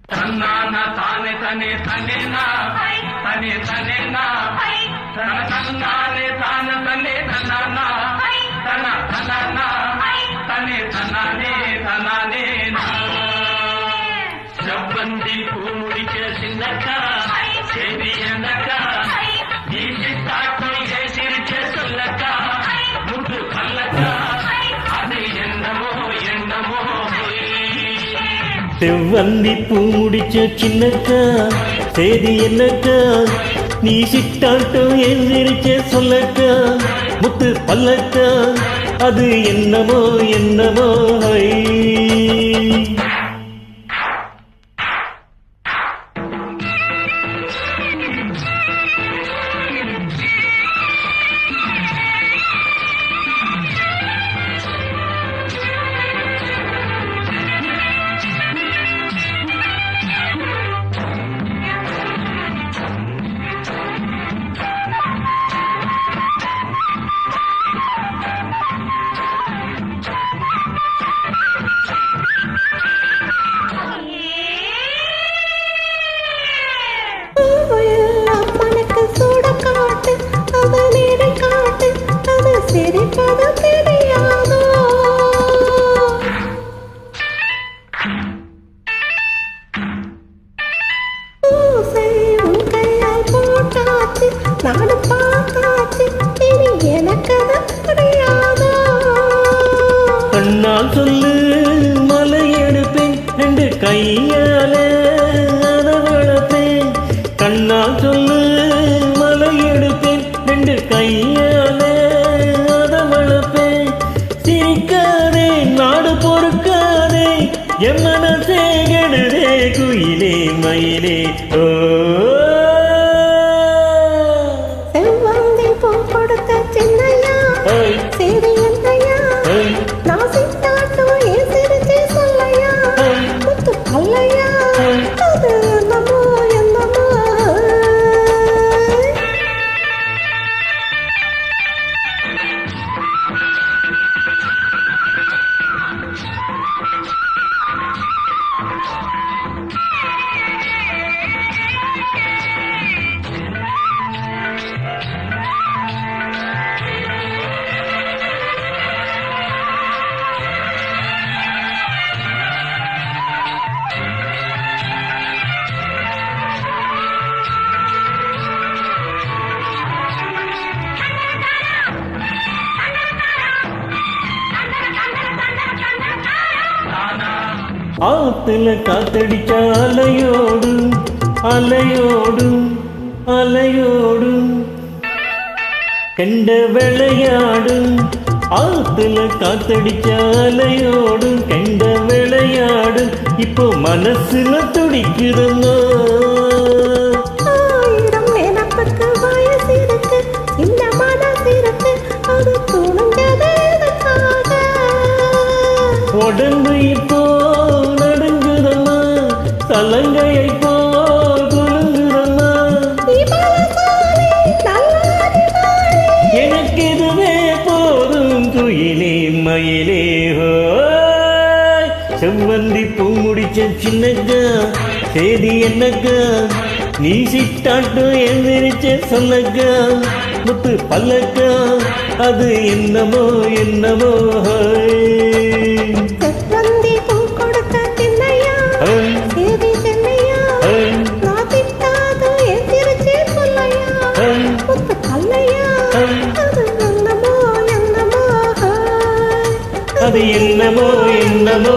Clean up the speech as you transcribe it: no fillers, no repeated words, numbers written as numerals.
தன்னானா தானே தனே தனேனா தனே தனேனா தன்னானே தான தனே தன்னானா தனா தனானா தனே தனானே தனானே செவ்வந்தி பூ முடிக்க சின்னக்கா சரி என்னக்கா நீ சித்தாட்டை சிரிச்ச சொல்லக்கா முட்டு பல்லக்கா அது என்னமோ என்னமோ செவ்வந்தி பூ முடிச்ச சின்னக்கா சேதி என்னக்கா நீ சிட்டாட்டம் எந்திரிச்ச சொல்லக்கா முத்து பல்லக்கா அது என்னமோ என்னமோ கண்ணால் சொல்லு மலை எடுப்பேன் ரெண்டு கையால அத வளர்ப்பேன் கண்ணால் சொல்லு மலை எடுப்பேன் ரெண்டு கையால அத வளர்ப்பேன் சிரிக்காதே நாடு பொறுக்காதே என் மனசே கெடுதே குயிலே மயிலே ஓ ஆத்துல காத்தடிச்ச அலையோடு அலையோடு அலையோடு கண்ட விளையாடு ஆத்துல காத்தடிச்ச அலையோடு கண்ட விளையாடு இப்போ மனசுல துடிக்குதுன்னா உடம்பு இப்போ நடுங்குதம்மா சலங்கையை போல் குலுங்குதம்மா எனக்கு இதுவே போதும் குயிலே மயிலே ஹோய் செவ்வந்தி பூ முடிச்ச சின்னக்கா சேதி என்னக்கா நீ சிட்டாட்டம் எந்திரிச்ச சொல்லக்கா முத்து பல்லக்கா அது என்னமோ என்னமோ அது என்னமோ என்னமோ